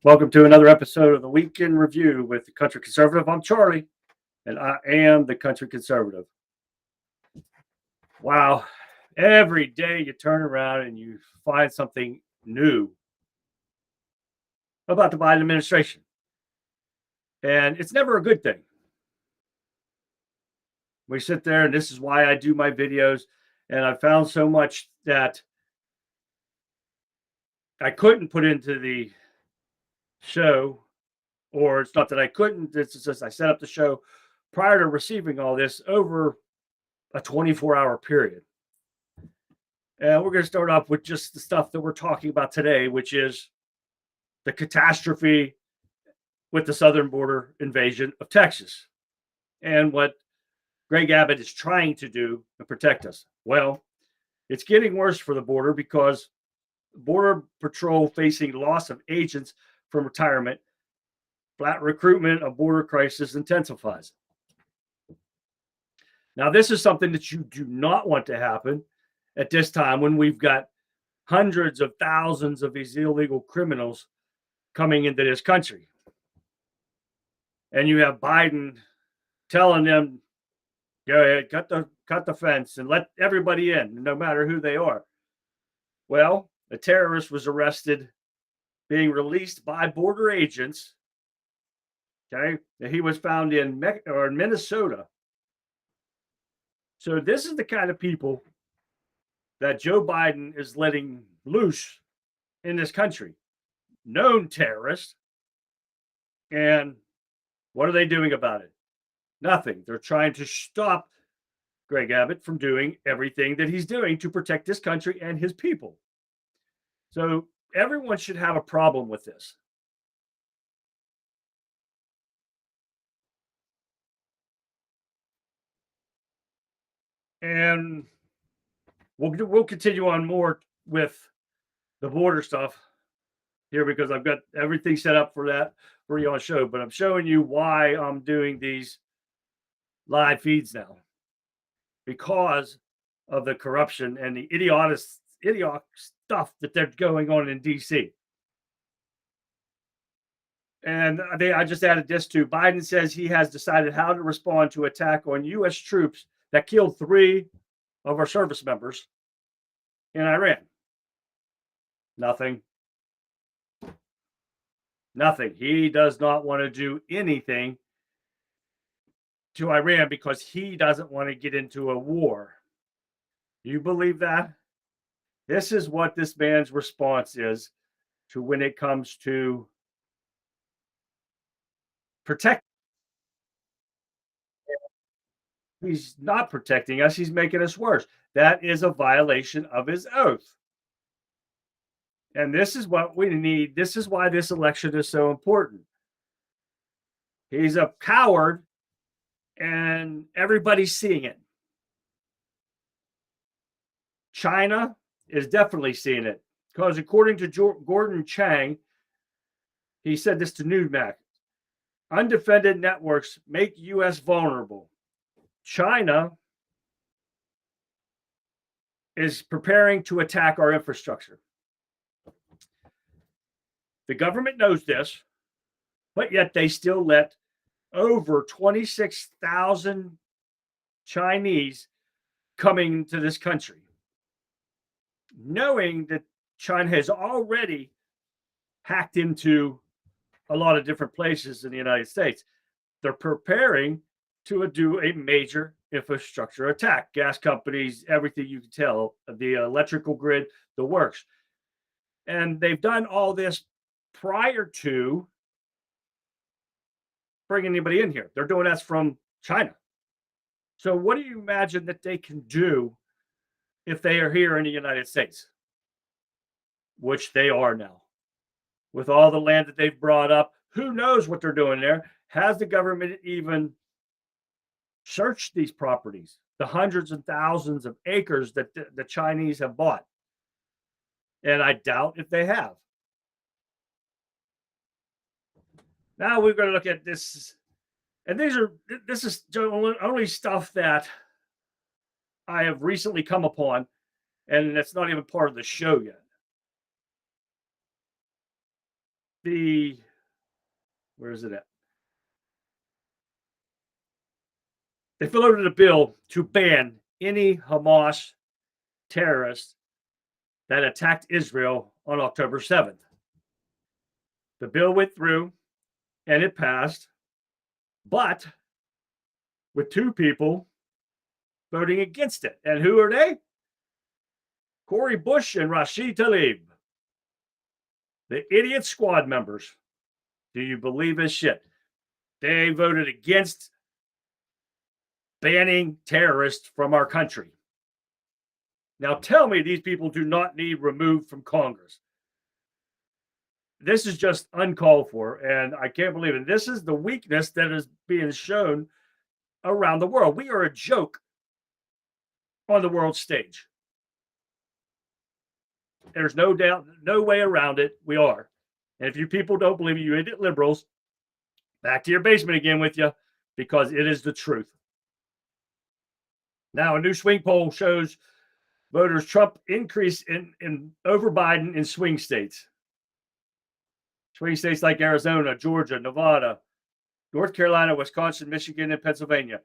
Welcome to another episode of the Weekend Review with the Country Conservative. I'm Charlie, and I am the Country Conservative. Wow. Every day you turn around and you find something new about the Biden administration. And it's never a good thing. We sit there, and this is why I do my videos. And I found so much that I couldn't put into the show, or it's not that I couldn't, it's just I set up the show prior to receiving all this over a 24-hour period. And we're going to start off with just the stuff that we're talking about today, which is the catastrophe with the southern border invasion of Texas and what Greg Abbott is trying to do to protect us. Well, it's getting worse for the border because Border Patrol facing loss of agents from retirement, flat recruitment of border crisis intensifies. Now, this is something that you do not want to happen at this time when we've got hundreds of thousands of these illegal criminals coming into this country. And you have Biden telling them, go ahead, cut the fence and let everybody in, no matter who they are. Well, a terrorist was arrested, being released by border agents. Okay, he was found in Minnesota. So this is the kind of people that Joe Biden is letting loose in this country. Known terrorists. And what are they doing about it? Nothing. They're trying to stop Greg Abbott from doing everything that he's doing to protect this country and his people. So everyone should have a problem with this. And we'll continue on more with the border stuff here because I've got everything set up for that for you on show. But I'm showing you why I'm doing these live feeds now, because of the corruption and the idiotic stuff that they're going on in DC. And I just added this to Biden says he has decided how to respond to attack on U.S. troops that killed 3 of our service members in Iran. Nothing. He does not want to do anything to Iran because he doesn't want to get into a war. You believe that? This is what this man's response is to when it comes to protect. He's not protecting us. He's making us worse. That is a violation of his oath. And this is what we need. This is why this election is so important. He's a coward, and everybody's seeing it. China is definitely seeing it because according to Gordon Chang, he said this to Newsmax, undefended networks make U.S. vulnerable. China is preparing to attack our infrastructure. The government knows this, but yet they still let over 26,000 Chinese coming to this country, knowing that China has already hacked into a lot of different places in the United States. They're preparing to do a major infrastructure attack. Gas companies, everything you can tell, the electrical grid, the works. And they've done all this prior to bringing anybody in here. They're doing that from China. So what do you imagine that they can do if they are here in the United States? Which they are now. With all the land that they've brought up, who knows what they're doing there? Has the government even searched these properties, the hundreds and thousands of acres that the Chinese have bought? And I doubt if they have. Now we're going to look at this. And this is only stuff that I have recently come upon, and it's not even part of the show yet. where is it at? They floated a bill to ban any Hamas terrorist that attacked Israel on October 7th. The bill went through and it passed, but with 2 people voting against it. And who are they? Cori Bush and Rashid Tlaib, the idiot squad members. Do you believe this shit? They voted against banning terrorists from our country. Now tell me these people do not need removed from Congress. This is just uncalled for, and I can't believe it. This is the weakness that is being shown around the world. We are a joke on the world stage. There's no doubt, no way around it. We are. And if you people don't believe you idiot liberals, back to your basement again with you, because it is the truth. Now, a new swing poll shows voters Trump increase in over Biden in swing states. Swing states like Arizona, Georgia, Nevada, North Carolina, Wisconsin, Michigan, and Pennsylvania.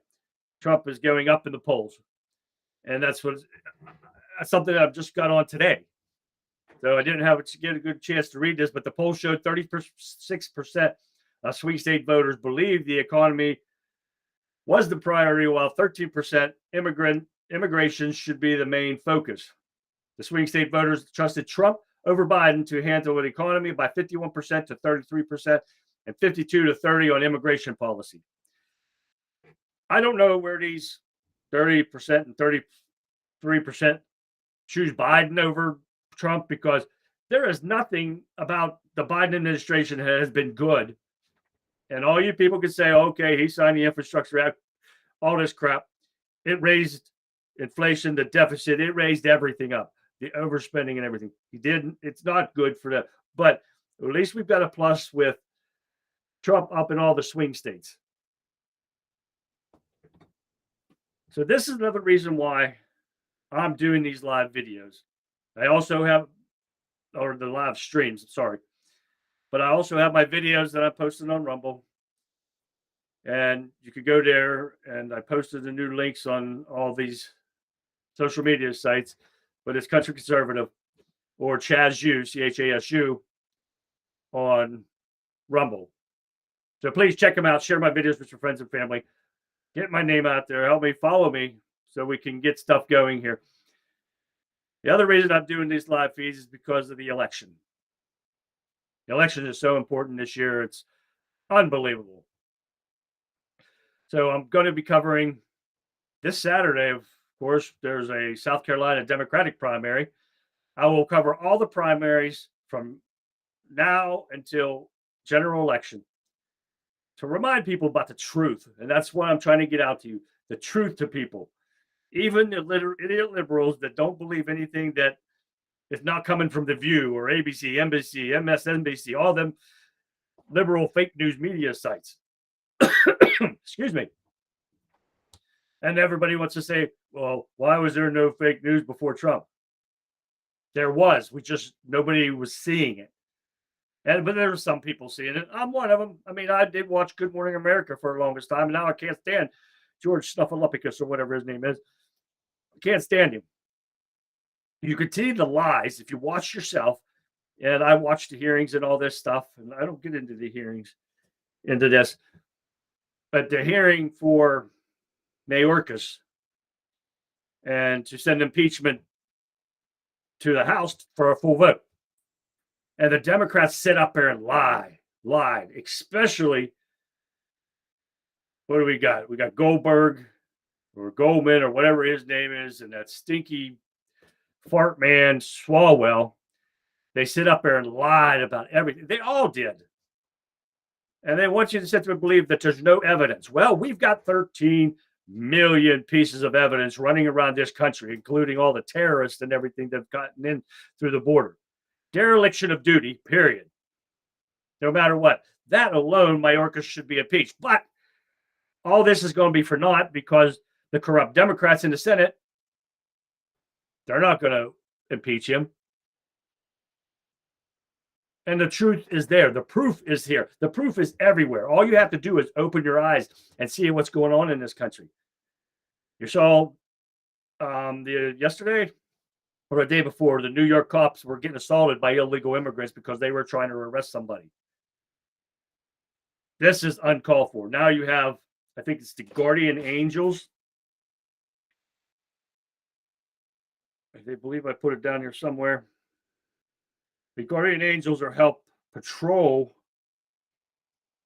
Trump is going up in the polls. And that's something I've just got on today. So I didn't get a good chance to read this, but the poll showed 36% of swing state voters believe the economy was the priority, while 13% immigration should be the main focus. The swing state voters trusted Trump over Biden to handle the economy by 51% to 33% and 52 to 30 on immigration policy. I don't know where these 30% and 33% choose Biden over Trump, because there is nothing about the Biden administration that has been good. And all you people can say, okay, he signed the Infrastructure Act, all this crap. It raised inflation, the deficit, it raised everything up, the overspending and everything. He didn't. It's not good for that. But at least we've got a plus with Trump up in all the swing states. So this is another reason why I'm doing these live videos. I also have, or the live streams, sorry. But I also have my videos that I posted on Rumble. And you could go there, and I posted the new links on all these social media sites. But it's Country Conservative or Chasu, CHASU, on Rumble. So please check them out. Share my videos with your friends and family. Get my name out there. Help me, follow me, so we can get stuff going here. The other reason I'm doing these live feeds is because of the election. The election is so important this year. It's unbelievable. So I'm going to be covering this Saturday. Of course, there's a South Carolina Democratic primary. I will cover all the primaries from now until general election to remind people about the truth. And that's what I'm trying to get out to you, the truth to people. Even the idiot liberals that don't believe anything that is not coming from The View or ABC, NBC, MSNBC, all them liberal fake news media sites. Excuse me. And everybody wants to say, well, why was there no fake news before Trump? There was. Nobody was seeing it. But there were some people seeing it. I'm one of them. I mean, I did watch Good Morning America for the longest time, and now I can't stand George Snuffleupagus or whatever his name is. I can't stand him. You can see the lies if you watch yourself. And I watch the hearings and all this stuff, and I don't get into the hearings, into this. But the hearing for Mayorkas and to send impeachment to the House for a full vote. And the Democrats sit up there and lied, especially, what do we got? We got Goldberg or Goldman or whatever his name is, and that stinky fart man Swalwell. They sit up there and lied about everything. They all did. And they want you to sit there and believe that there's no evidence. Well, we've got 13 million pieces of evidence running around this country, including all the terrorists and everything that have gotten in through the border. Dereliction of duty, period. No matter what. That alone, Mayorkas should be impeached. But all this is going to be for naught, because the corrupt Democrats in the Senate, they're not going to impeach him. And the truth is there. The proof is here. The proof is everywhere. All you have to do is open your eyes and see what's going on in this country. You saw yesterday or the day before, the New York cops were getting assaulted by illegal immigrants because they were trying to arrest somebody. This is uncalled for. Now you have, I think it's the Guardian Angels. I believe I put it down here somewhere. The Guardian Angels are help patrol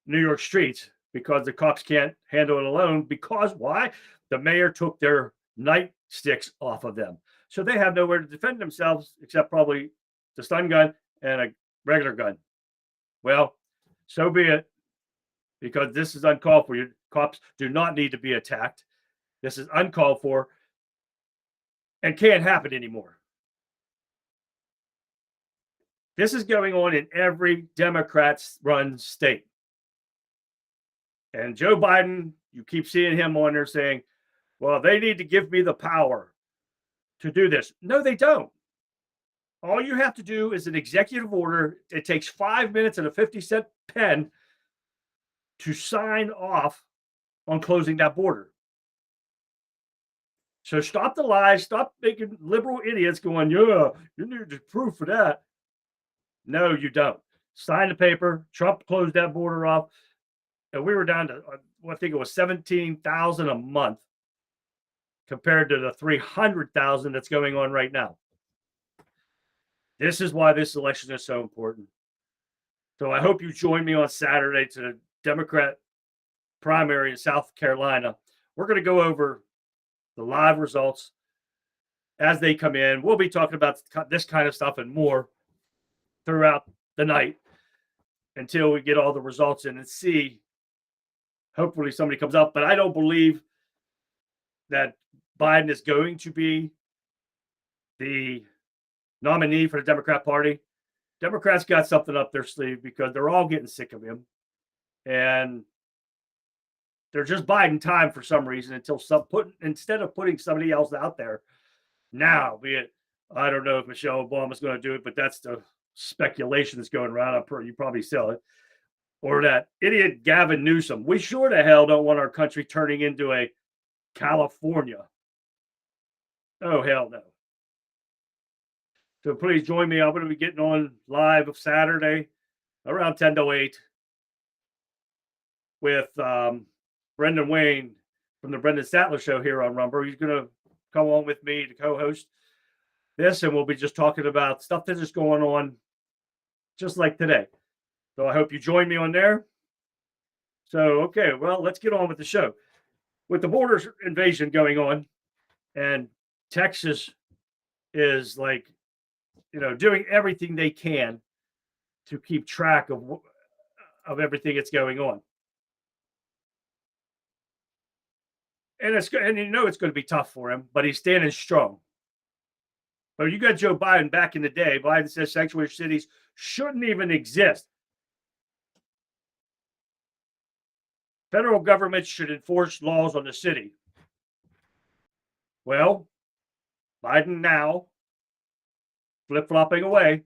New York streets because the cops can't handle it alone. Because why? The mayor took their nightsticks off of them. So they have nowhere to defend themselves except probably the stun gun and a regular gun. Well, so be it, because this is uncalled for. Your cops do not need to be attacked. This is uncalled for and can't happen anymore. This is going on in every Democrat-run state. And Joe Biden, you keep seeing him on there saying, well, they need to give me the power to do this. No, they don't. All you have to do is an executive order. It takes 5 minutes and a 50-cent pen to sign off on closing that border. So stop the lies. Stop making liberal idiots going, yeah, you need the proof for that. No, you don't. Sign the paper. Trump closed that border off. And we were down to, I think it was 17,000 a month compared to the 300,000 that's going on right now. This is why this election is so important. So I hope you join me on Saturday to the Democrat primary in South Carolina. We're going to go over the live results as they come in. We'll be talking about this kind of stuff and more throughout the night until we get all the results in and see. Hopefully somebody comes up, but I don't believe that Biden is going to be the nominee for the Democrat Party. Democrats got something up their sleeve because they're all getting sick of him. And they're just biding time for some reason until instead of putting somebody else out there now, be it, I don't know if Michelle Obama's going to do it, but that's the speculation that's going around. You probably sell it. Or that idiot Gavin Newsom. We sure the hell don't want our country turning into a California. Oh, hell no. So please join me. I'm going to be getting on live of Saturday around 10 to 8 with Brendan Wayne from the Brendan Sattler Show here on Rumble. He's going to come on with me to co-host this, and we'll be just talking about stuff that's just going on just like today. So I hope you join me on there. So, okay, well, let's get on with the show. With the border invasion going on, and Texas is like, doing everything they can to keep track of everything that's going on. And it's going to be tough for him, but he's standing strong. But you got Joe Biden back in the day. Biden says sanctuary cities shouldn't even exist. Federal government should enforce laws on the city. Well, Biden now flip-flopping away,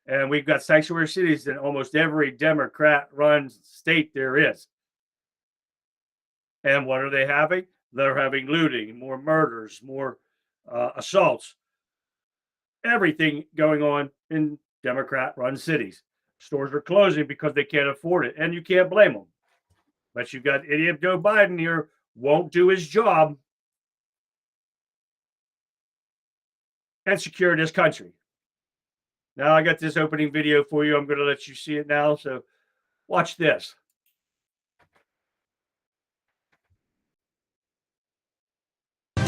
and we've got sanctuary cities in almost every Democrat-run state there is. And what are they having? They're having looting, more murders, more assaults, everything going on in Democrat-run cities. Stores are closing because they can't afford it, and you can't blame them. But you've got idiot Joe Biden here, won't do his job and secure this country. Now I got this opening video for you. I'm going to let you see it now. So watch this.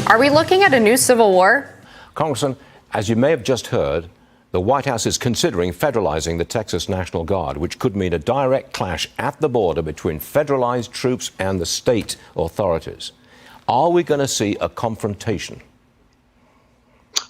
Are we looking at a new civil war? Congressman, as you may have just heard, the White House is considering federalizing the Texas National Guard, which could mean a direct clash at the border between federalized troops and the state authorities. Are we going to see a confrontation?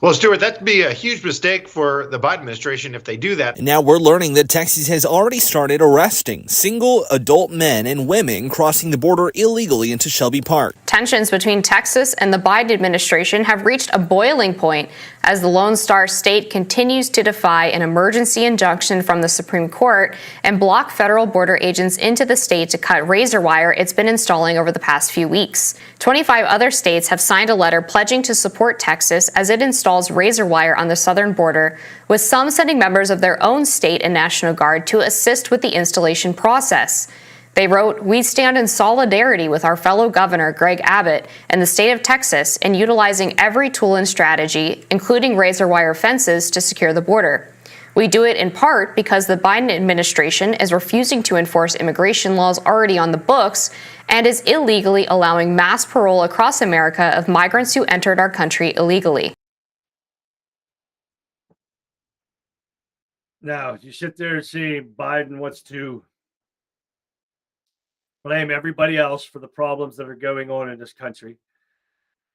Well, Stuart, that'd be a huge mistake for the Biden administration if they do that. Now we're learning that Texas has already started arresting single adult men and women crossing the border illegally into Shelby Park. Tensions between Texas and the Biden administration have reached a boiling point as the Lone Star State continues to defy an emergency injunction from the Supreme Court and block federal border agents into the state to cut razor wire it's been installing over the past few weeks. 25 other states have signed a letter pledging to support Texas as it installs razor wire on the southern border, with some sending members of their own state and National Guard to assist with the installation process. They wrote, "We stand in solidarity with our fellow governor, Greg Abbott, and the state of Texas in utilizing every tool and strategy, including razor wire fences, to secure the border. We do it in part because the Biden administration is refusing to enforce immigration laws already on the books and is illegally allowing mass parole across America of migrants who entered our country illegally." Now, you sit there and see Biden wants to blame everybody else for the problems that are going on in this country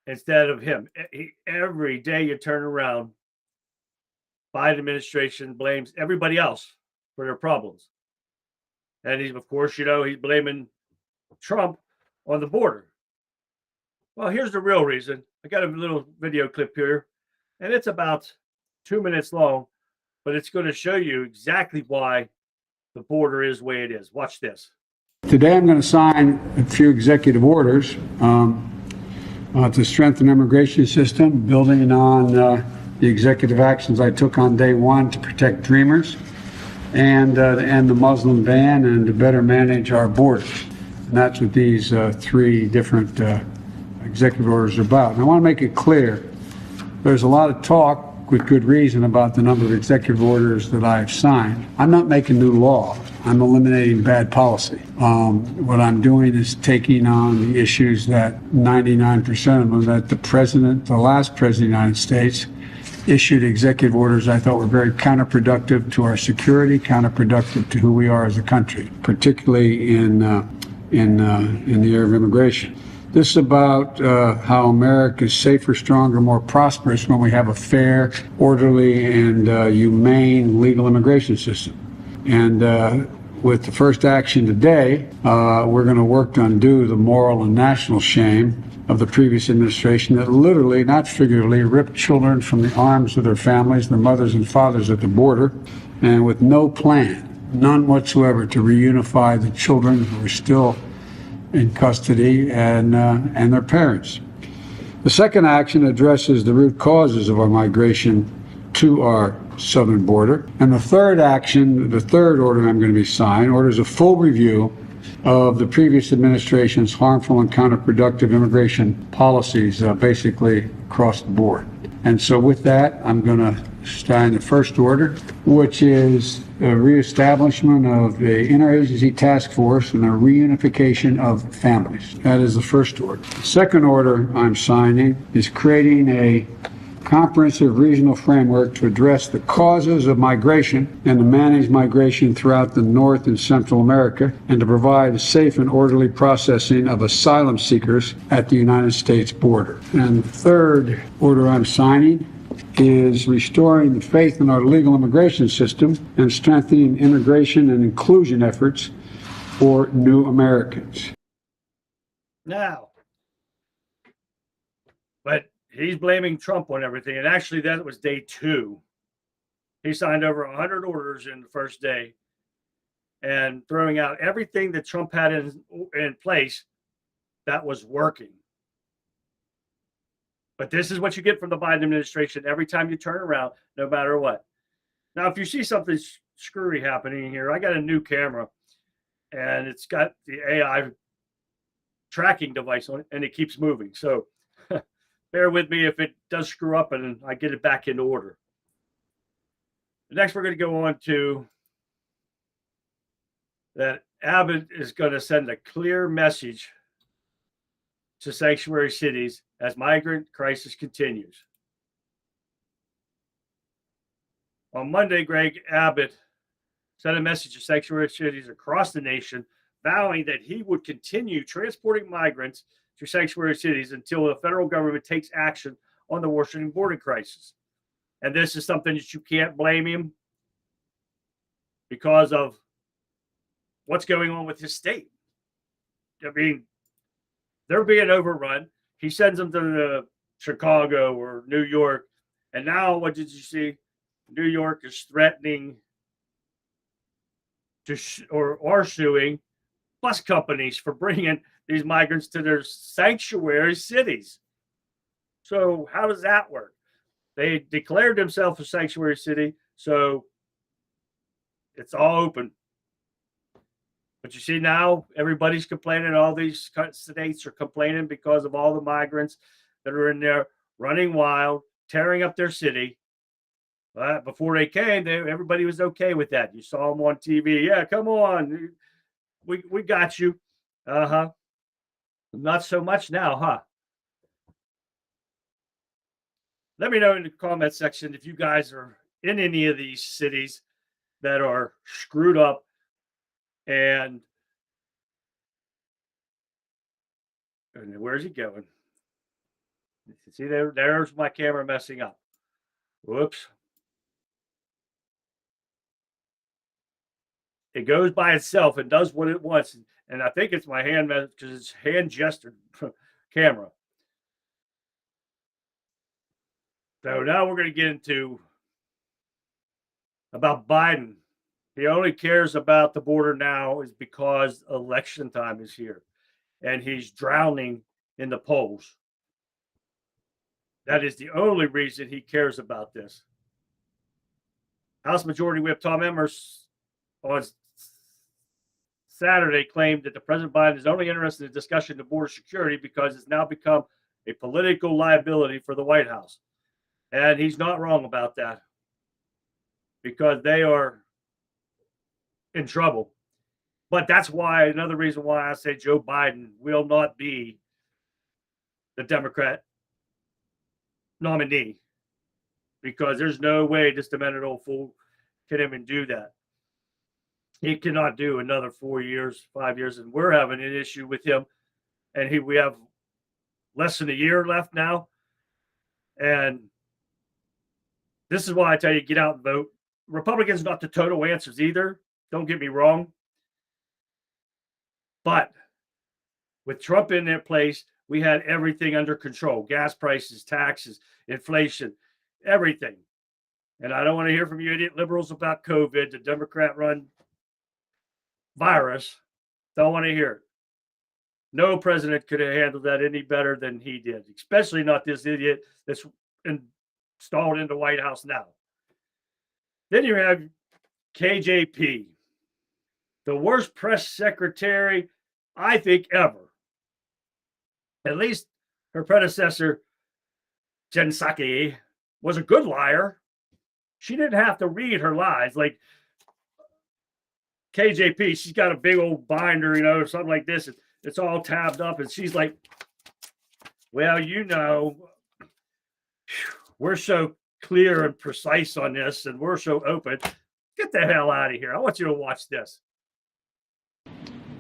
instead of him. Every day you turn around, Biden administration blames everybody else for their problems. And he's, of course, he's blaming Trump on the border. Well, here's the real reason. I got a little video clip here, and it's about 2 minutes long, but it's going to show you exactly why the border is the way it is. Watch this. Today I'm going to sign a few executive orders to strengthen the immigration system, building on the executive actions I took on day one to protect dreamers and to end the Muslim ban and to better manage our borders. And that's what these three different executive orders are about. And I want to make it clear, there's a lot of talk with good reason about the number of executive orders that I've signed. I'm not making new law. I'm eliminating bad policy. What I'm doing is taking on the issues that 99% of them, that the last president of the United States issued executive orders I thought were very counterproductive to our security, counterproductive to who we are as a country, particularly in the area of immigration. This is about how America is safer, stronger, more prosperous when we have a fair, orderly, and humane legal immigration system. And with the first action today, we're going to work to undo the moral and national shame of the previous administration that literally, not figuratively, ripped children from the arms of their families, their mothers and fathers at the border, and with no plan, none whatsoever, to reunify the children who are still in custody and their parents. The second action addresses the root causes of our migration to our southern border. And the third action, the third order I'm going to be signing, orders a full review of the previous administration's harmful and counterproductive immigration policies, basically across the board. And so with that, I'm going to sign the first order, which is a reestablishment of the interagency task force and a reunification of families. That is the first order. The second order I'm signing is creating a comprehensive regional framework to address the causes of migration and to manage migration throughout the North and Central America, and to provide a safe and orderly processing of asylum seekers at the United States border. And the third order I'm signing is restoring the faith in our legal immigration system and strengthening immigration and inclusion efforts for new Americans. Now, but he's blaming Trump on everything. And actually, that was day 2. He signed over 100 orders in the first day and throwing out everything that Trump had in place that was working. But this is what you get from the Biden administration every time you turn around, no matter what. Now, if you see something screwy happening here, I got a new camera, and it's got the AI tracking device on it, and it keeps moving. So bear with me if it does screw up and I get it back into order. Next, we're going to go on to that Abbott is going to send a clear message to sanctuary cities as migrant crisis continues. On Monday, Greg Abbott sent a message to sanctuary cities across the nation, vowing that he would continue transporting migrants to sanctuary cities until the federal government takes action on the Washington border crisis. And this is something that you can't blame him because of what's going on with his state. I mean, they're being overrun. He sends them to Chicago or New York, And now, what did you see? New York is threatening to or suing bus companies for bringing these migrants to their sanctuary cities. So how does that work? They declared themselves a sanctuary city, so it's all open. But you see now, everybody's complaining. All these states are complaining because of all the migrants that are in there running wild, tearing up their city. But before they came, everybody was okay with that. You saw them on TV. Yeah, come on. We got you. Uh-huh. Not so much now, huh? Let me know in the comment section if you guys are in any of these cities that are screwed up and where's he going? See, there's my camera messing up. Whoops. It goes by itself and does what it wants. And I think it's my hand because it's hand gestured camera. So now we're going to get into about Biden. He only cares about the border now is because election time is here. And he's drowning in the polls. That is the only reason he cares about this. House Majority Whip Tom Emmer on Saturday claimed that the President Biden is only interested in discussion of border security because it's now become a political liability for the White House. And he's not wrong about that because they are in trouble. But that's why, another reason why I say Joe Biden will not be the Democrat nominee, because there's no way this demented old fool can even do that. He cannot do another 4 years, 5 years, and we're having an issue with him. And we have less than a year left now. And this is why I tell you, get out and vote. Republicans not the total answers either. Don't get me wrong. But with Trump in their place, we had everything under control. Gas prices, taxes, inflation, everything. And I don't want to hear from you idiot liberals about COVID, the Democrat-run virus. Don't want to hear it. No president could have handled that any better than he did, especially not this idiot that's installed in the White House now. Then you have KJP, the worst press secretary, I think, ever. At least her predecessor, Jen Psaki, was a good liar. She didn't have to read her lies. Like KJP, she's got a big old binder, or something like this. It's all tabbed up, and she's like, well, we're so clear and precise on this, and we're so open. Get the hell out of here. I want you to watch this.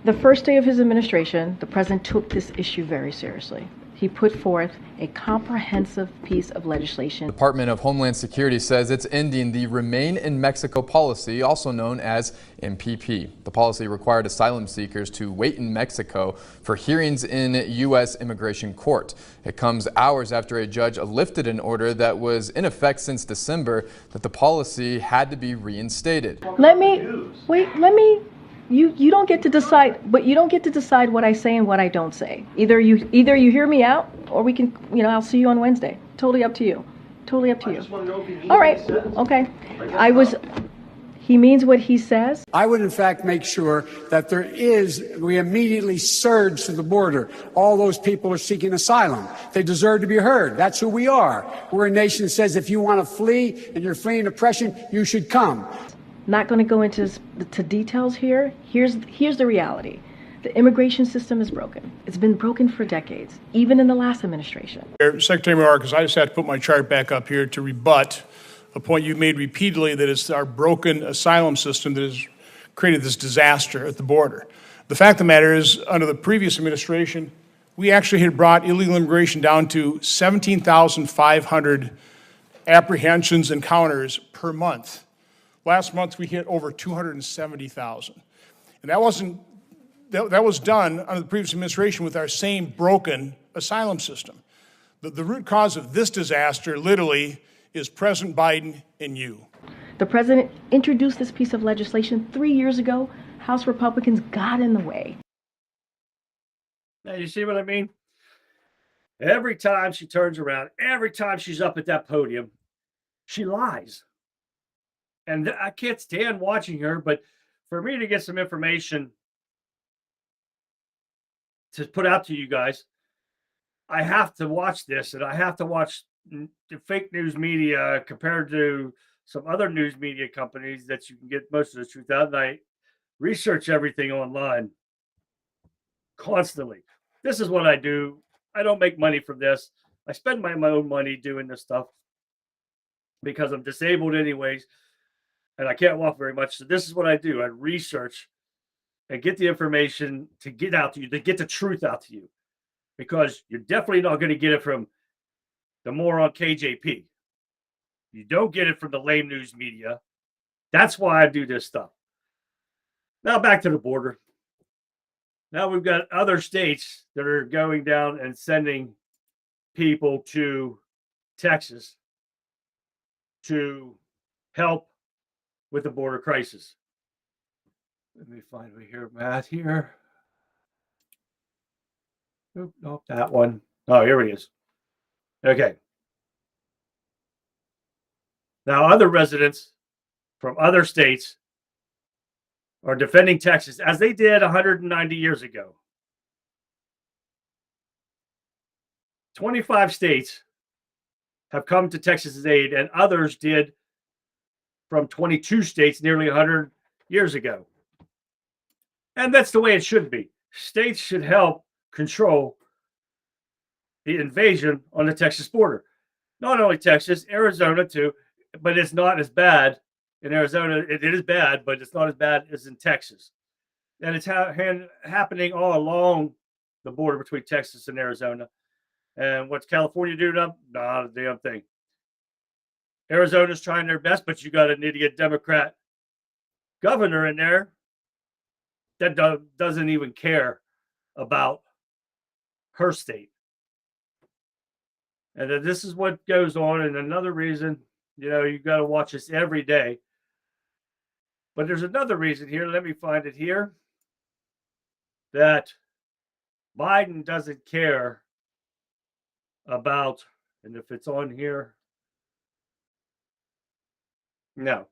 The first day of his administration, the president took this issue very seriously. He put forth a comprehensive piece of legislation. The Department of Homeland Security says it's ending the Remain in Mexico policy, also known as MPP. The policy required asylum seekers to wait in Mexico for hearings in U.S. immigration court. It comes hours after a judge lifted an order that was in effect since December that the policy had to be reinstated. You don't get to decide, but you don't get to decide what I say and what I don't say. Either you hear me out, or we can, I'll see you on Wednesday. Totally up to you. Totally up to you. All right. Okay. He means what he says. I would, in fact, make sure that we immediately surge to the border. All those people are seeking asylum. They deserve to be heard. That's who we are. We're a nation that says if you want to flee and you're fleeing oppression, you should come. Not going to go into details here. Here's the reality. The immigration system is broken. It's been broken for decades, even in the last administration. Secretary Mayorkas, I just have to put my chart back up here to rebut a point you made repeatedly, that it's our broken asylum system that has created this disaster at the border. The fact of the matter is, under the previous administration, we actually had brought illegal immigration down to 17,500 apprehensions, encounters per month. Last month, we hit over 270,000. And that was done under the previous administration with our same broken asylum system. The root cause of this disaster literally is President Biden and you. The president introduced this piece of legislation 3 years ago. House Republicans got in the way. Now, you see what I mean? Every time she turns around, every time she's up at that podium, she lies. And I can't stand watching her, but for me to get some information to put out to you guys, I have to watch this, and I have to watch the fake news media compared to some other news media companies that you can get most of the truth out. And I research everything online constantly. This is what I do. I don't make money from this. I spend my own money doing this stuff because I'm disabled anyways, and I can't walk very much. So this is what I do. I research and get the information to get out to you, to get the truth out to you, because you're definitely not going to get it from the moron KJP. You don't get it from the lame news media. That's why I do this stuff. Now back to the border. Now we've got other states that are going down and sending people to Texas to help with the border crisis. Let me find over here, Matt, here. Nope, nope, that one. Oh, here he is. Okay. Now, other residents from other states are defending Texas as they did 190 years ago. 25 states have come to Texas's aid, and others did from 22 states nearly 100 years ago. And that's the way it should be. States should help control the invasion on the Texas border. Not only Texas, Arizona too, but it's not as bad in Arizona. It is bad, but it's not as bad as in Texas. And it's happening all along the border between Texas and Arizona. And what's California doing up? Not a damn thing. Arizona's trying their best, but you got an idiot Democrat governor in there that doesn't even care about her state. And this is what goes on. And another reason, you got to watch this every day. But there's another reason here. Let me find it here. That Biden doesn't care about, and if it's on here, no.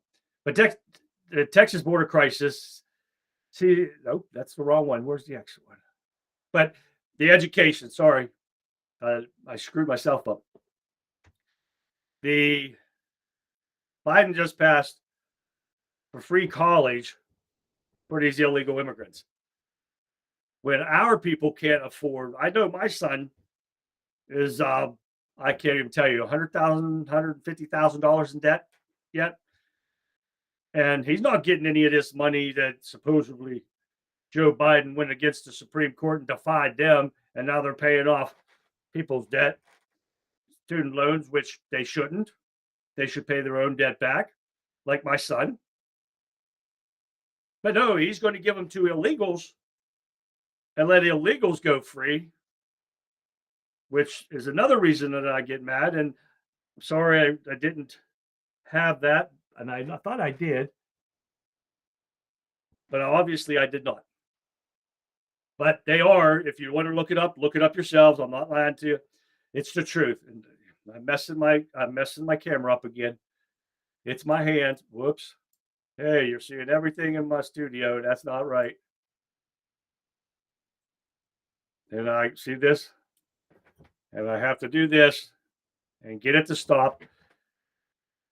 But the Texas border crisis, see, nope, that's the wrong one. Where's the extra one? But the education, sorry. I screwed myself up. The Biden just passed for free college for these illegal immigrants. When our people can't afford, I know my son is, I can't even tell you, $100,000, $150,000 in debt yet. And he's not getting any of this money that supposedly Joe Biden went against the Supreme Court and defied them. And now they're paying off people's debt, student loans, which they shouldn't. They should pay their own debt back, like my son. But no, he's going to give them to illegals and let illegals go free, which is another reason that I get mad. And I'm sorry I didn't have that, and I thought I did, but obviously I did not. But they are, if you want to look it up yourselves. I'm not lying to you. It's the truth. And I'm messing my camera up again. It's my hand. Whoops. Hey, you're seeing everything in my studio. That's not right. And I see this. And I have to do this and get it to stop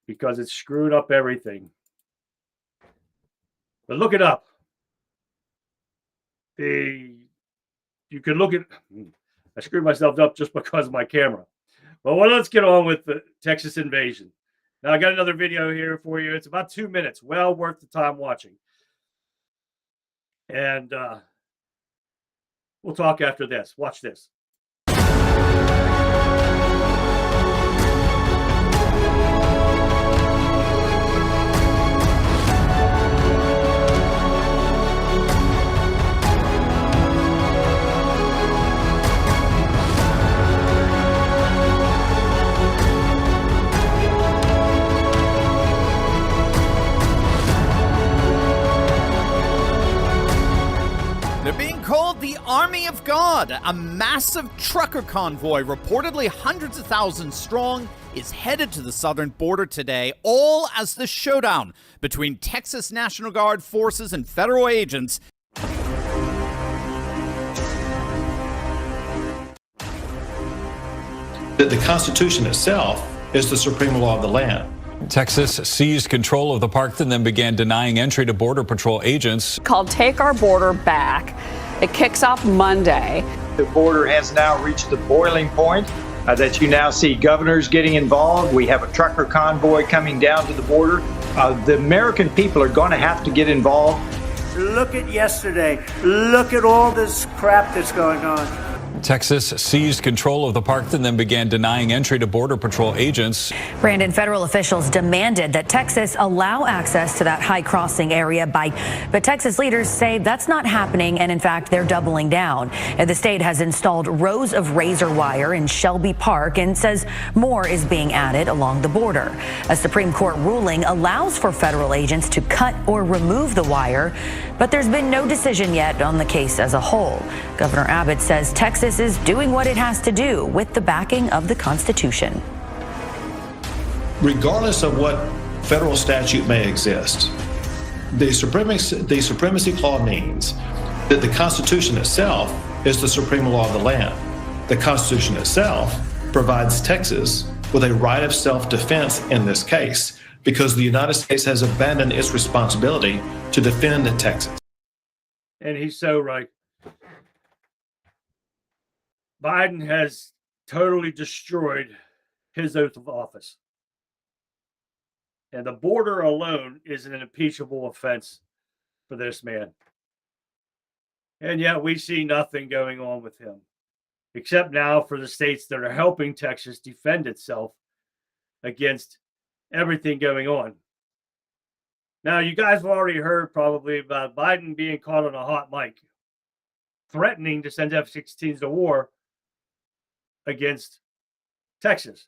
because it's screwed up everything. But look it up. You can look at, I screwed myself up just because of my camera. Well, let's get on with the Texas invasion. Now, I got another video here for you. It's about 2 minutes, well worth the time watching. And we'll talk after this. Watch this. They're being called the Army of God. A massive trucker convoy, reportedly hundreds of thousands strong, is headed to the southern border today, all as the showdown between Texas National Guard forces and federal agents. The Constitution itself is the supreme law of the land. Texas seized control of the park and then began denying entry to Border Patrol agents. Called Take Our Border Back. It kicks off Monday. The border has now reached the boiling point that you now see governors getting involved. We have a trucker convoy coming down to the border. The American people are going to have to get involved. Look at yesterday. Look at all this crap that's going on. Texas seized control of the park and then began denying entry to Border Patrol agents. Brandon, federal officials demanded that Texas allow access to that high crossing area but Texas leaders say that's not happening, and in fact, they're doubling down. And the state has installed rows of razor wire in Shelby Park and says more is being added along the border. A Supreme Court ruling allows for federal agents to cut or remove the wire, but there's been no decision yet on the case as a whole. Governor Abbott says Texas is doing what it has to do with the backing of the Constitution. Regardless of what federal statute may exist, the supremacy clause means that the Constitution itself is the supreme law of the land. The Constitution itself provides Texas with a right of self-defense in this case, because the United States has abandoned its responsibility to defend Texas. And he's so right. Biden has totally destroyed his oath of office. And the border alone is an impeachable offense for this man. And yet we see nothing going on with him, except now for the states that are helping Texas defend itself against everything going on. Now, you guys have already heard probably about Biden being caught on a hot mic, threatening to send F-16s to war against Texas.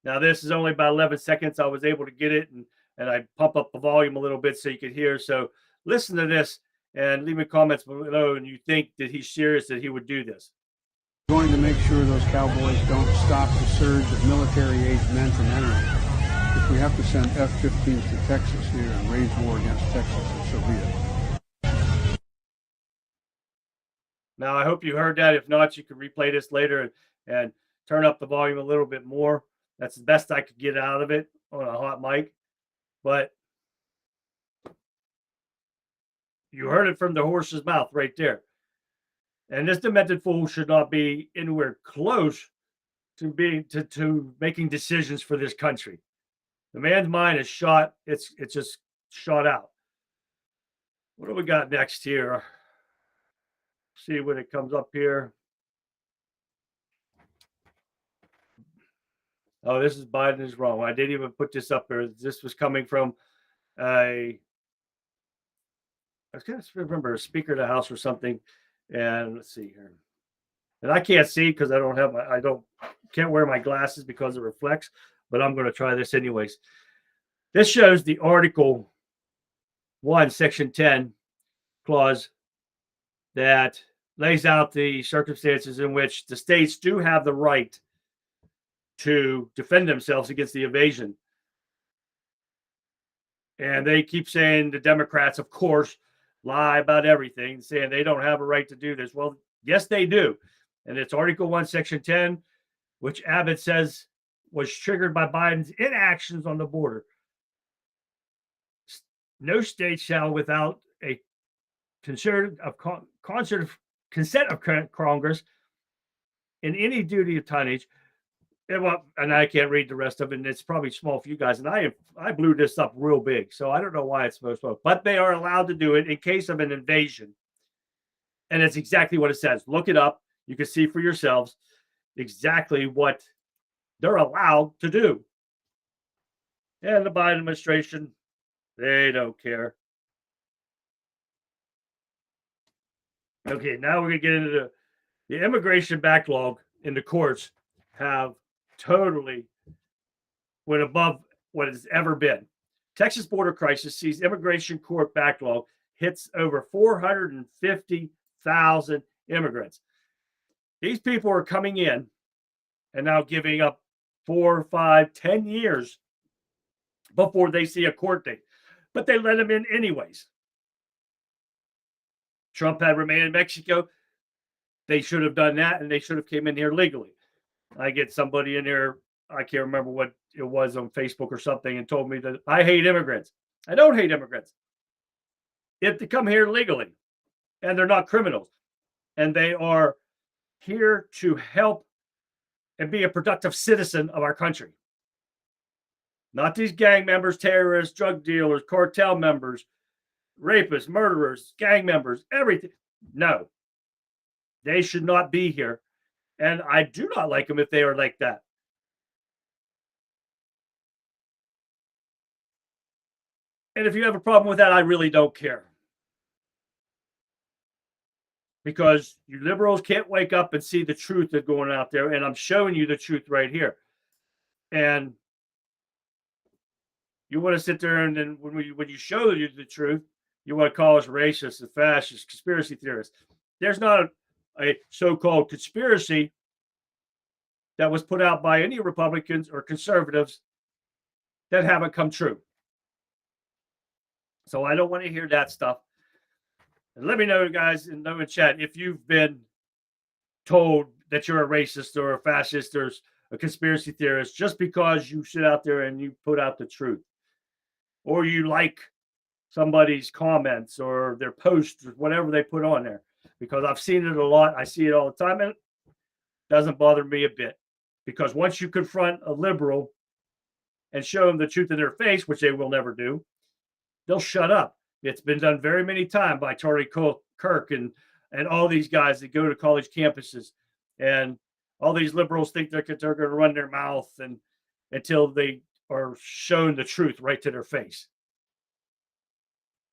Now, this is only about 11 seconds. I was able to get it, and I pump up the volume a little bit so you could hear. So listen to this and leave me comments below, and you think that he's serious that he would do this. Going to make sure those cowboys don't stop the surge of military-aged men from entering. If we have to send F-15s to Texas here and wage war against Texas, so be it. Now, I hope you heard that. If not, you can replay this later and turn up the volume a little bit more. That's the best I could get out of it on a hot mic. But you heard it from the horse's mouth right there. And this demented fool should not be anywhere close to being to making decisions for this country. The man's mind is shot. It's just shot out. What do we got next here? See when it comes up here. Oh, this is Biden is wrong. I didn't even put this up there. This was coming from I can't remember, a Speaker of the House or something. And let's see here. And I can't see because can't wear my glasses because it reflects, but I'm going to try this anyways. This shows the Article 1, Section 10 clause that lays out the circumstances in which the states do have the right to defend themselves against the invasion. And they keep saying, the Democrats, of course, lie about everything, saying they don't have a right to do this. Well, yes, they do. And it's Article 1, Section 10, which Abbott says was triggered by Biden's inactions on the border. No state shall, without a consent of Congress, in any duty of tonnage, and I can't read the rest of it, and it's probably small for you guys. And I blew this up real big, so I don't know why it's supposed to. But they are allowed to do it in case of an invasion, and it's exactly what it says. Look it up; you can see for yourselves exactly what they're allowed to do. And the Biden administration, they don't care. Okay, now we're gonna get into the immigration backlog in the courts. Have totally went above what has ever been. Texas border crisis sees immigration court backlog hits over 100,000 immigrants. These people are coming in and now giving up 4, 5, 10 years before they see a court date. But they let them in anyways. Trump had remained in Mexico. They should have done that, and they should have came in here legally. I get somebody in here, I can't remember what it was on Facebook or something, and told me that I hate immigrants. I don't hate immigrants. If they come here legally, and they're not criminals, and they are here to help and be a productive citizen of our country. Not these gang members, terrorists, drug dealers, cartel members, rapists, murderers, gang members, everything. No, they should not be here. And I do not like them if they are like that. And if you have a problem with that, I really don't care. Because you liberals can't wake up and see the truth that's going out there. And I'm showing you the truth right here. And you want to sit there and then when you show you the truth, you want to call us racist and fascist, conspiracy theorists. There's not a so-called conspiracy that was put out by any Republicans or conservatives that haven't come true. So I don't want to hear that stuff. And let me know, guys, in the chat, if you've been told that you're a racist or a fascist or a conspiracy theorist just because you sit out there and you put out the truth. Or you like somebody's comments or their posts or whatever they put on there. Because I've seen it a lot. I see it all the time. And it doesn't bother me a bit. Because once you confront a liberal and show them the truth in their face, which they will never do, they'll shut up. It's been done very many times by Charlie Kirk and all these guys that go to college campuses. And all these liberals think they're going to run their mouth and until they are shown the truth right to their face.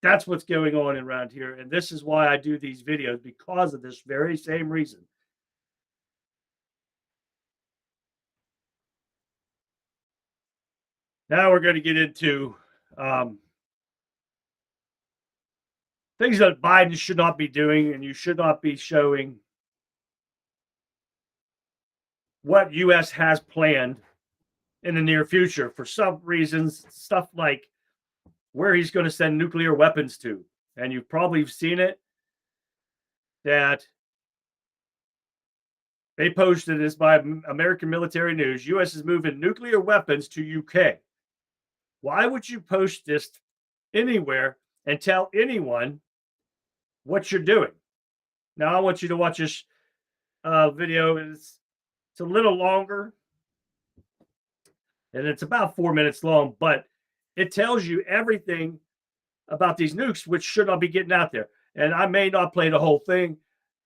That's what's going on around here. And this is why I do these videos, because of this very same reason. Now we're going to get into things that Biden should not be doing, and you should not be showing what U.S. has planned in the near future for some reasons, stuff like where he's going to send nuclear weapons to. And you've probably seen it, that they posted this by American Military News. U.S. is moving nuclear weapons to U.K. Why would you post this anywhere and tell anyone what you're doing? Now, I want you to watch this video. It's a little longer, and it's about 4 minutes long, but it tells you everything about these nukes, which should not be getting out there. And I may not play the whole thing,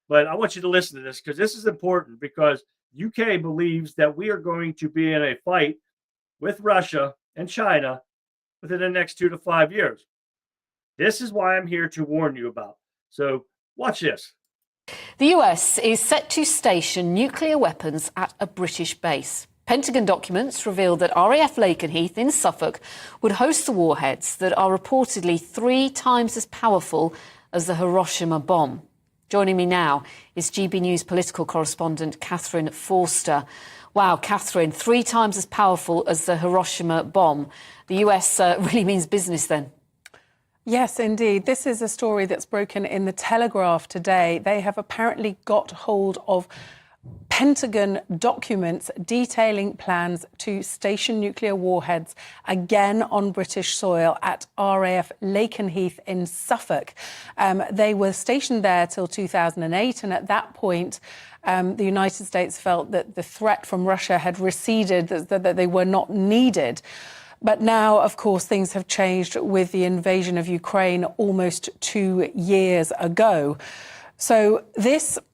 but I want you to listen to this because this is important, because UK believes that we are going to be in a fight with Russia and China within the next 2 to 5 years. This is why I'm here to warn you about. So watch this. The US is set to station nuclear weapons at a British base. Pentagon documents reveal that RAF Lakenheath in Suffolk would host the warheads that are reportedly 3 times as powerful as the Hiroshima bomb. Joining me now is GB News political correspondent Catherine Forster. Wow, Catherine, 3 times as powerful as the Hiroshima bomb. The US really means business then. Yes, indeed. This is a story that's broken in the Telegraph today. They have apparently got hold of Pentagon documents detailing plans to station nuclear warheads again on British soil at RAF Lakenheath in Suffolk. They were stationed there till 2008, and at that point, the United States felt that the threat from Russia had receded, that they were not needed. But now, of course, things have changed with the invasion of Ukraine almost 2 years ago. So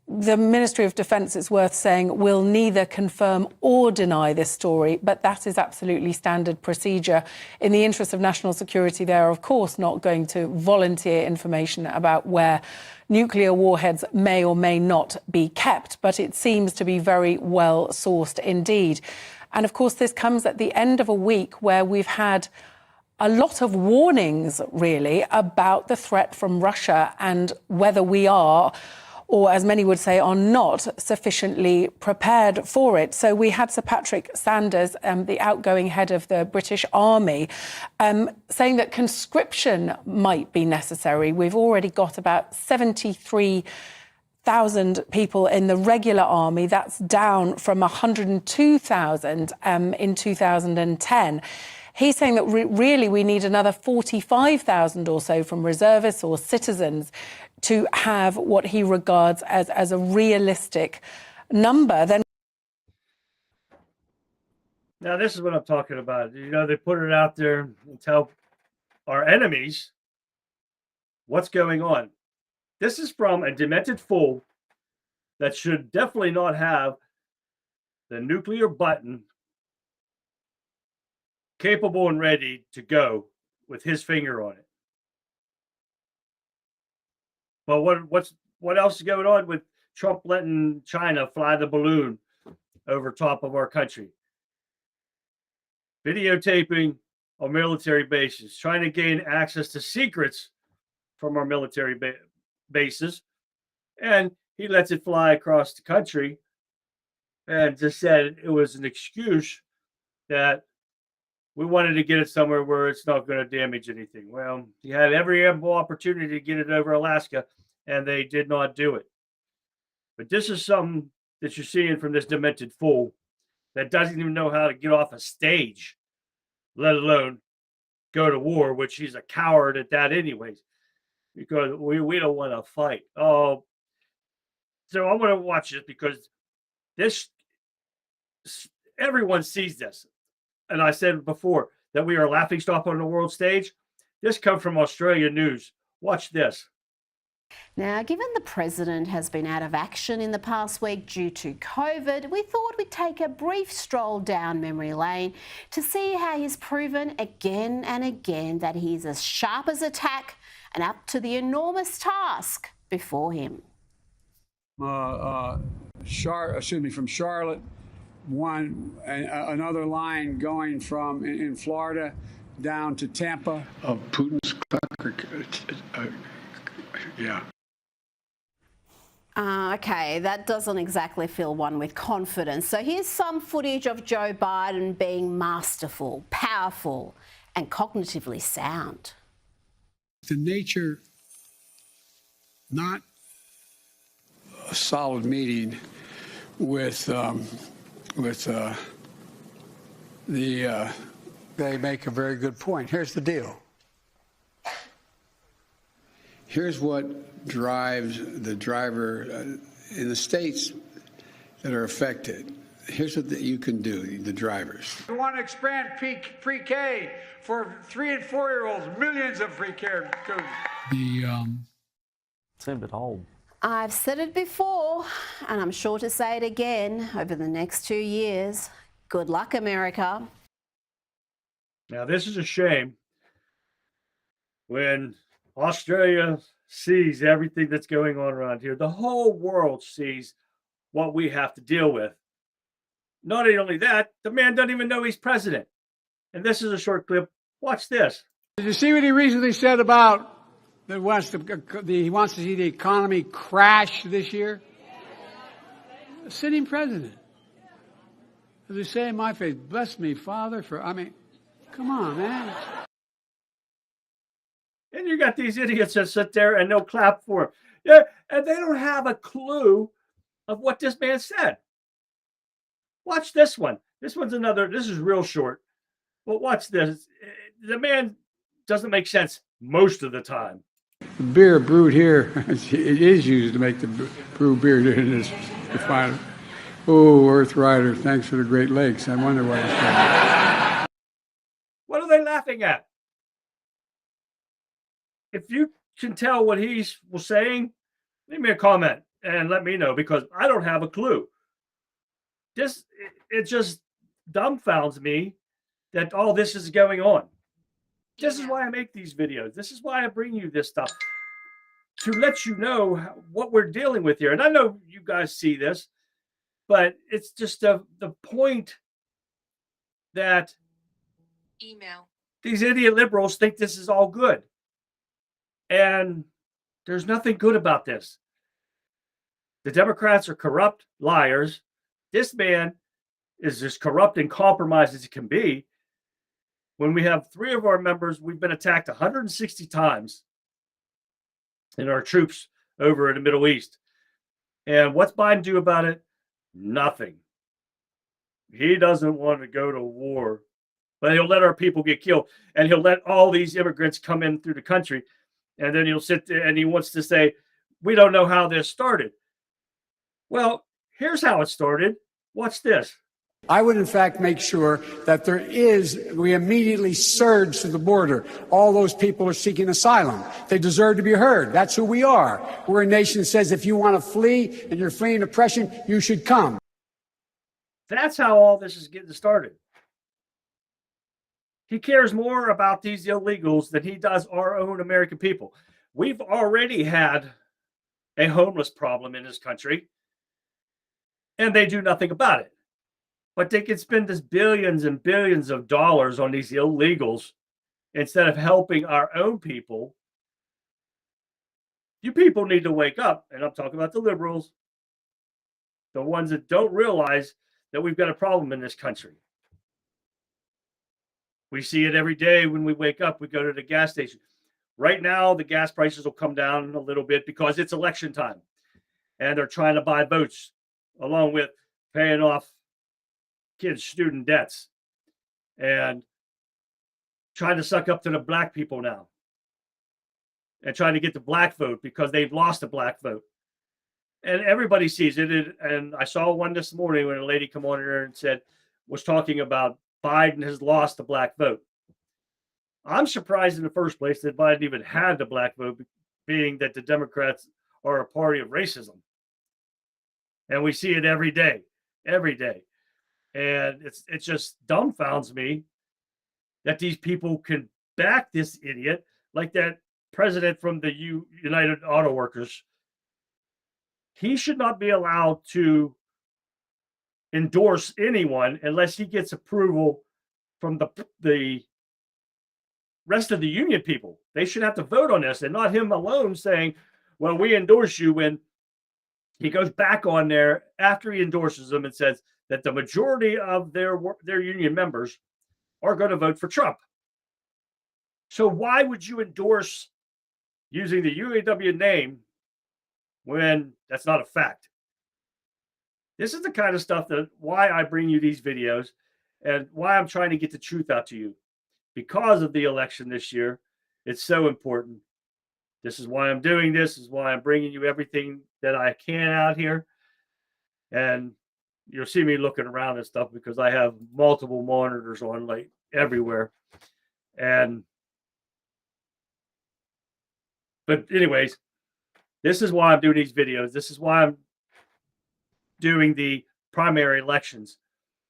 the Ministry of Defence, it's worth saying, will neither confirm or deny this story, but that is absolutely standard procedure. In the interest of national security, they are, of course, not going to volunteer information about where nuclear warheads may or may not be kept, but it seems to be very well sourced indeed. And of course, this comes at the end of a week where we've had a lot of warnings, really, about the threat from Russia and whether we are or as many would say, are not sufficiently prepared for it. So we had Sir Patrick Sanders, the outgoing head of the British Army, saying that conscription might be necessary. We've already got about 73,000 people in the regular army. That's down from 102,000 in 2010. He's saying that really we need another 45,000 or so from reservists or citizens to have what he regards as a realistic number. Then, now this is what I'm talking about. You know, they put it out there and tell our enemies what's going on. This is from a demented fool that should definitely not have the nuclear button capable and ready to go with his finger on it. But what else is going on with Trump letting China fly the balloon over top of our country? Videotaping our military bases, trying to gain access to secrets from our military bases, and he lets it fly across the country and just said it was an excuse that we wanted to get it somewhere where it's not going to damage anything. Well, he had every ample opportunity to get it over Alaska, and they did not do it. But this is something that you're seeing from this demented fool that doesn't even know how to get off a stage, let alone go to war, which he's a coward at that anyways, because we don't want to fight. Oh, so I'm going to watch this because everyone sees this. And I said before that we are a laughingstock on the world stage. This comes from Australia News. Watch this. Now, given the president has been out of action in the past week due to COVID, we thought we'd take a brief stroll down memory lane to see how he's proven again and again that he's as sharp as a tack and up to the enormous task before him. From Charlotte. Another line going from in Florida down to Tampa. Of Putin's yeah. Okay, that doesn't exactly fill one with confidence. So here's some footage of Joe Biden being masterful, powerful, and cognitively sound. The nature, not a solid meeting with they make a very good point. Here's the deal. Here's what drives the driver in the states that are affected. Here's what you can do, the drivers. We want to expand pre-K for 3- and 4-year-olds, millions of pre-K. It's a bit old. I've said it before, and I'm sure to say it again over the next 2 years. Good luck, America. Now, this is a shame when Australia sees everything that's going on around here. The whole world sees what we have to deal with. Not only that, the man doesn't even know he's president. And this is a short clip. Watch this. Did you see what he recently said about that he wants to see the economy crash this year? A sitting president. As they say in my face, bless me, Father, come on, man. And you got these idiots that sit there and they'll clap for him. Yeah, and they don't have a clue of what this man said. Watch this one. This is real short. But watch this. The man doesn't make sense most of the time. The beer brewed here, it is used to make the brew beer in this refinery. Oh, Earth Rider, thanks for the Great Lakes. I wonder why it's called. What are they laughing at? If you can tell what he was saying, leave me a comment and let me know, because I don't have a clue. It just dumbfounds me that all this is going on. This is why I make these videos. This is why I bring you this stuff, to let you know what we're dealing with here. And I know you guys see this, but it's just the point that these idiot liberals think this is all good. And there's nothing good about this. The Democrats are corrupt liars. This man is as corrupt and compromised as he can be. When we have 3 of our members, we've been attacked 160 times in our troops over in the Middle East. And what's Biden do about it? Nothing. He doesn't want to go to war, but he'll let our people get killed, and he'll let all these immigrants come in through the country. And then he'll sit there and he wants to say, we don't know how this started. Well, here's how it started. Watch this. I would, in fact, make sure that we immediately surge to the border. All those people are seeking asylum. They deserve to be heard. That's who we are. We're a nation that says if you want to flee and you're fleeing oppression, you should come. That's how all this is getting started. He cares more about these illegals than he does our own American people. We've already had a homeless problem in this country, and they do nothing about it. But they can spend this billions and billions of dollars on these illegals instead of helping our own people. You people need to wake up, and I'm talking about the liberals, the ones that don't realize that we've got a problem in this country. We see it every day when we wake up. We go to the gas station. Right now, the gas prices will come down a little bit because it's election time, and they're trying to buy votes along with paying off kids' student debts and trying to suck up to the black people now and trying to get the black vote because they've lost the black vote. And everybody sees it. And I saw one this morning when a lady come on here and was talking about Biden has lost the black vote. I'm surprised in the first place that Biden even had the black vote, being that the Democrats are a party of racism. And we see it every day. And it just dumbfounds me that these people can back this idiot like that president from the United Auto Workers. He should not be allowed to endorse anyone unless he gets approval from the rest of the union people. They should have to vote on this and not him alone saying, well, we endorse you, when he goes back on there after he endorses them and says that the majority of their union members are going to vote for Trump. So why would you endorse using the UAW name when that's not a fact? This is the kind of stuff why I bring you these videos and why I'm trying to get the truth out to you. Because of the election this year, it's so important. This is why I'm doing this. This is why I'm bringing you everything that I can out here. And you'll see me looking around and stuff because I have multiple monitors on like everywhere. But anyways, this is why I'm doing these videos. This is why I'm doing the primary elections,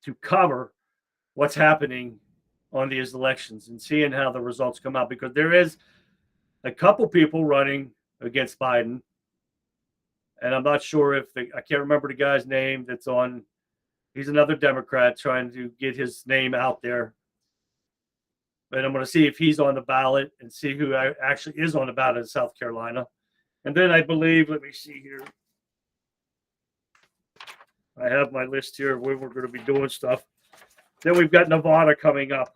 to cover what's happening on these elections and seeing how the results come out, because there is a couple people running against Biden, and I'm not sure if I can't remember the guy's name that's on. He's another Democrat trying to get his name out there, and I'm going to see if he's on the ballot and see who actually is on the ballot in South Carolina. And then I believe, let me see here, I have my list here of where we're going to be doing stuff. Then we've got Nevada coming up.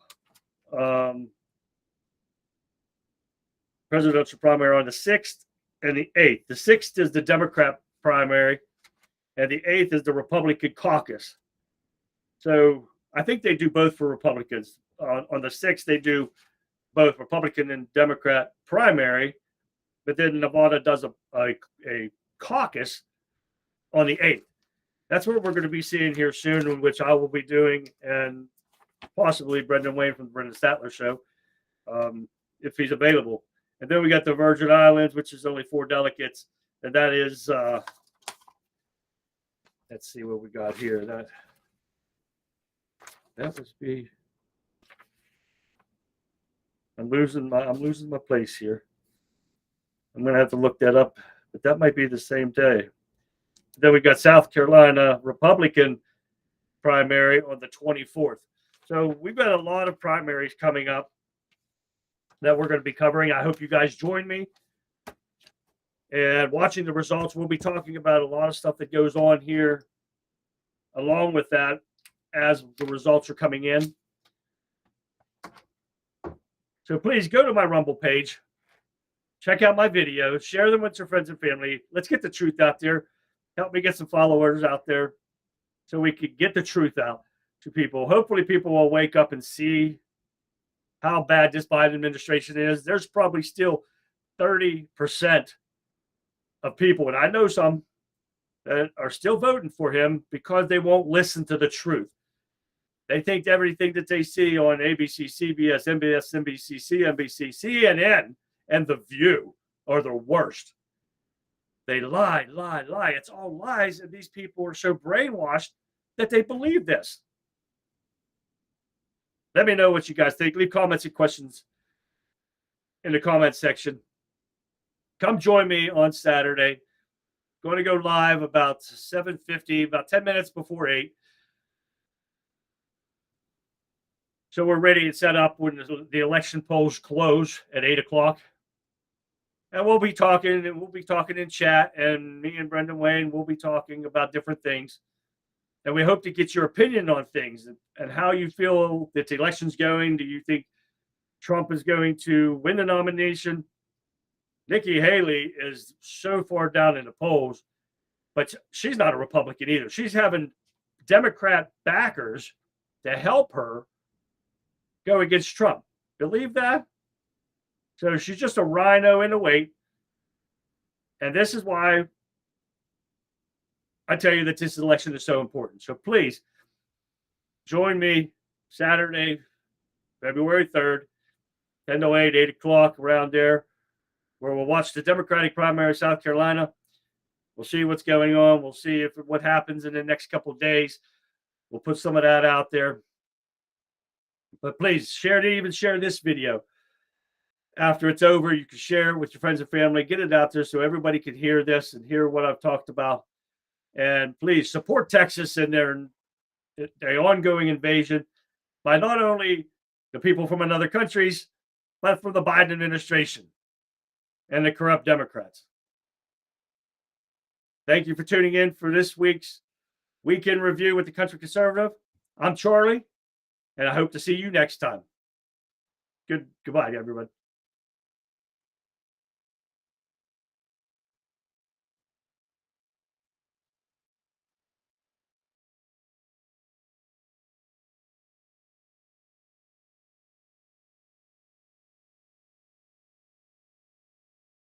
Presidential primary on the 6th and the 8th. The 6th is the Democrat primary, and the 8th is the Republican caucus. So I think they do both for Republicans. On the 6th, they do both Republican and Democrat primary, but then Nevada does a caucus on the 8th. That's what we're going to be seeing here soon, in which I will be doing, and possibly Brendan Wayne from the Brendan Statler Show, if he's available. And then we got the Virgin Islands, which is only 4 delegates, and that is, let's see what we got here. That must be. I'm losing my place here. I'm going to have to look that up, but that might be the same day. Then we got South Carolina Republican primary on the 24th. So we've got a lot of primaries coming up that we're going to be covering. I hope you guys join me and watching the results. We'll be talking about a lot of stuff that goes on here along with that as the results are coming in. So please go to my Rumble page, check out my videos, share them with your friends and family. Let's get the truth out there. Help me get some followers out there so we can get the truth out to people. Hopefully people will wake up and see how bad this Biden administration is. There's probably still 30% of people, and I know some, that are still voting for him because they won't listen to the truth. They think everything that they see on ABC, CBS, NBS, NBC, CNBC, CNN, and The View are the worst. They lie. It's all lies, and these people are so brainwashed that they believe this. Let me know what you guys think. Leave comments and questions in the comment section. Come join me on Saturday. Going to go live about 7:50, about 10 minutes before 8. So we're ready and set up when the election polls close at 8 o'clock. And we'll be talking in chat, and me and Brendan Wayne will be talking about different things. And we hope to get your opinion on things and how you feel that the election's going. Do you think Trump is going to win the nomination? Nikki Haley is so far down in the polls, but she's not a Republican either. She's having Democrat backers to help her go against Trump. Believe that? So she's just a rhino in the wait. And this is why I tell you that this election is so important. So please join me Saturday, February 3rd, 10 to 8, 8 o'clock, around there, where we'll watch the Democratic primary in South Carolina. We'll see what's going on. We'll see what happens in the next couple of days. We'll put some of that out there. But please share this video. After it's over, you can share it with your friends and family. Get it out there so everybody can hear this and hear what I've talked about. And please support Texas in their ongoing invasion by not only the people from other countries, but from the Biden administration and the corrupt Democrats. Thank you for tuning in for this week's Weekend Review with the Country Conservative. I'm Charlie, and I hope to see you next time. Goodbye, everyone.